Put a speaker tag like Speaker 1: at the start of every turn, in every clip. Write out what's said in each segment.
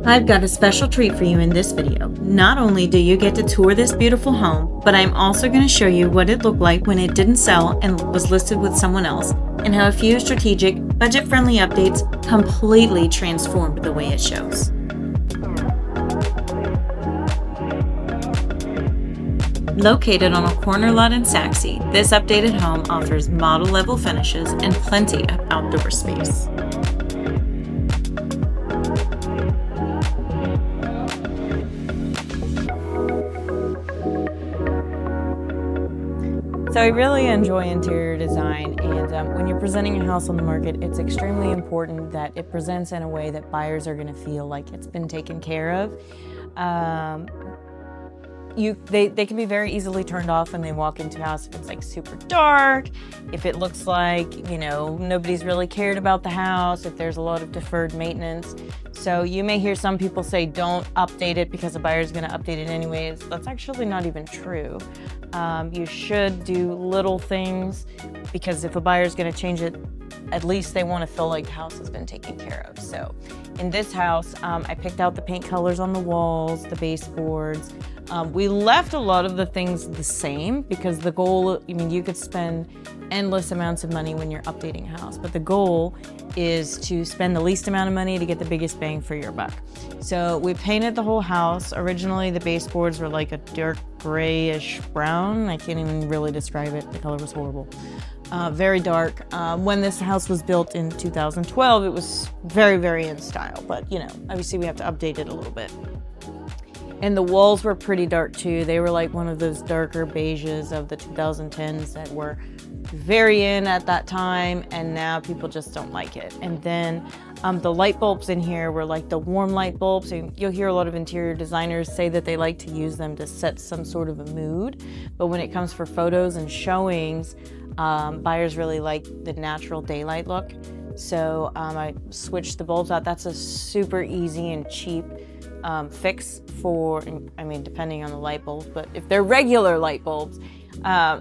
Speaker 1: I've got a special treat for you in this video. Not only do you get to tour this beautiful home, but I'm also going to show you what it looked like when it didn't sell and was listed with someone else, and how a few strategic, budget-friendly updates completely transformed the way it shows. Located on a corner lot in Sachse, this updated home offers model-level finishes and plenty of outdoor space. So I really enjoy interior design, and when you're presenting a house on the market, it's extremely important that it presents in a way that buyers are going to feel like it's been taken care of. They can be very easily turned off when they walk into a house if it's like super dark, if it looks like, nobody's really cared about the house, if there's a lot of deferred maintenance. So you may hear some people say don't update it because the buyer's going to update it anyways. That's actually not even true. You should do little things because if a buyer's going to change it, at least they want to feel like the house has been taken care of. So in this house, I picked out the paint colors on the walls, the baseboards. We left a lot of the things the same because the goal, you could spend endless amounts of money when you're updating a house, but the goal is to spend the least amount of money to get the biggest bang for your buck. So we painted the whole house. Originally, the baseboards were like a dark grayish brown. I can't even really describe it. The color was horrible. Very dark. When this house was built in 2012, it was very, very in style, but obviously we have to update it a little bit. And the walls were pretty dark too. They were like one of those darker beiges of the 2010s that were very in at that time, and now people just don't like it. And then the light bulbs in here were like the warm light bulbs. And you'll hear a lot of interior designers say that they like to use them to set some sort of a mood. But when it comes for photos and showings, buyers really like the natural daylight look. So I switched the bulbs out. That's a super easy and cheap fix for, depending on the light bulbs, but if they're regular light bulbs,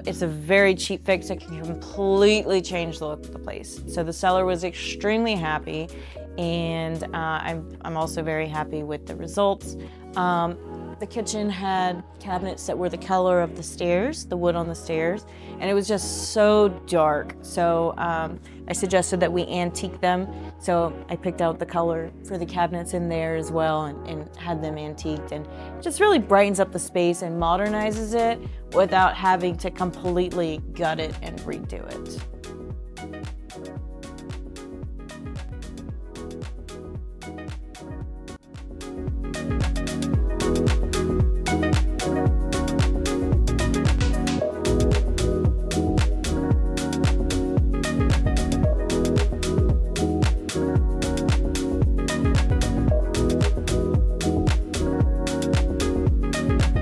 Speaker 1: it's a very cheap fix that can completely change the look of the place. So the seller was extremely happy, and I'm also very happy with the results. The kitchen had cabinets that were the color of the stairs, the wood on the stairs, and it was just so dark. So I suggested that we antique them. So I picked out the color for the cabinets in there as well and had them antiqued, and it just really brightens up the space and modernizes it without having to completely gut it and redo it.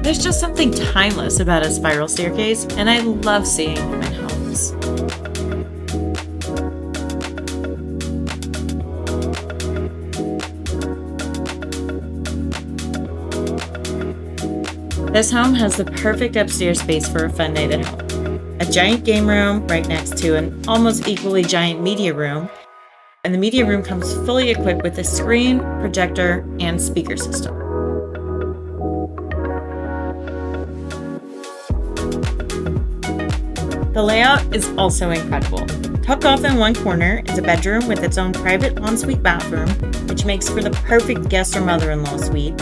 Speaker 1: There's just something timeless about a spiral staircase, and I love seeing them in homes. This home has the perfect upstairs space for a fun night at home. A giant game room right next to an almost equally giant media room, and the media room comes fully equipped with a screen, projector, and speaker system. The layout is also incredible. Tucked off in one corner is a bedroom with its own private ensuite bathroom, which makes for the perfect guest or mother-in-law suite.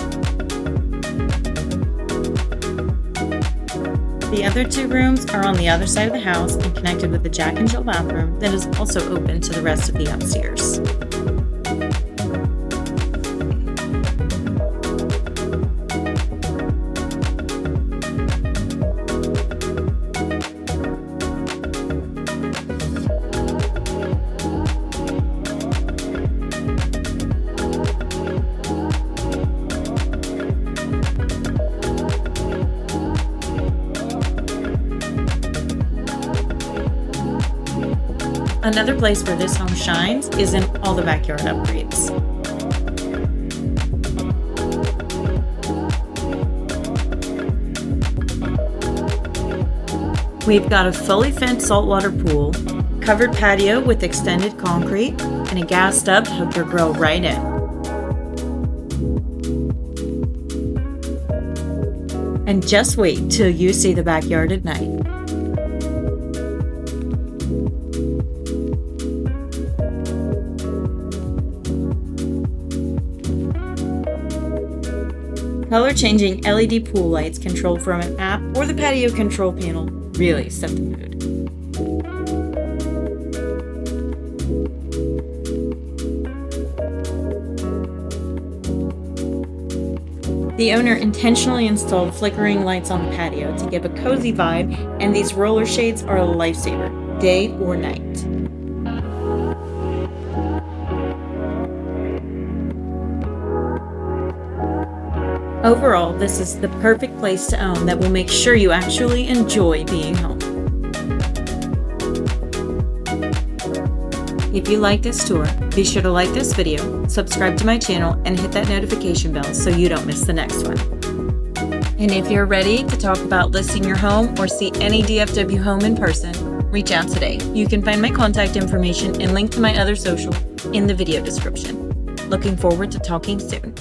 Speaker 1: The other two rooms are on the other side of the house and connected with a Jack and Jill bathroom that is also open to the rest of the upstairs. Another place where this home shines is in all the backyard upgrades. We've got a fully fenced saltwater pool, covered patio with extended concrete, and a gas stub to hook your grill right in. And just wait till you see the backyard at night. Color-changing LED pool lights controlled from an app or the patio control panel really set the mood. The owner intentionally installed flickering lights on the patio to give a cozy vibe, and these roller shades are a lifesaver, day or night. Overall, this is the perfect place to own that will make sure you actually enjoy being home. If you like this tour, be sure to like this video, subscribe to my channel, and hit that notification bell so you don't miss the next one. And if you're ready to talk about listing your home or see any DFW home in person, reach out today. You can find my contact information and link to my other social in the video description. Looking forward to talking soon.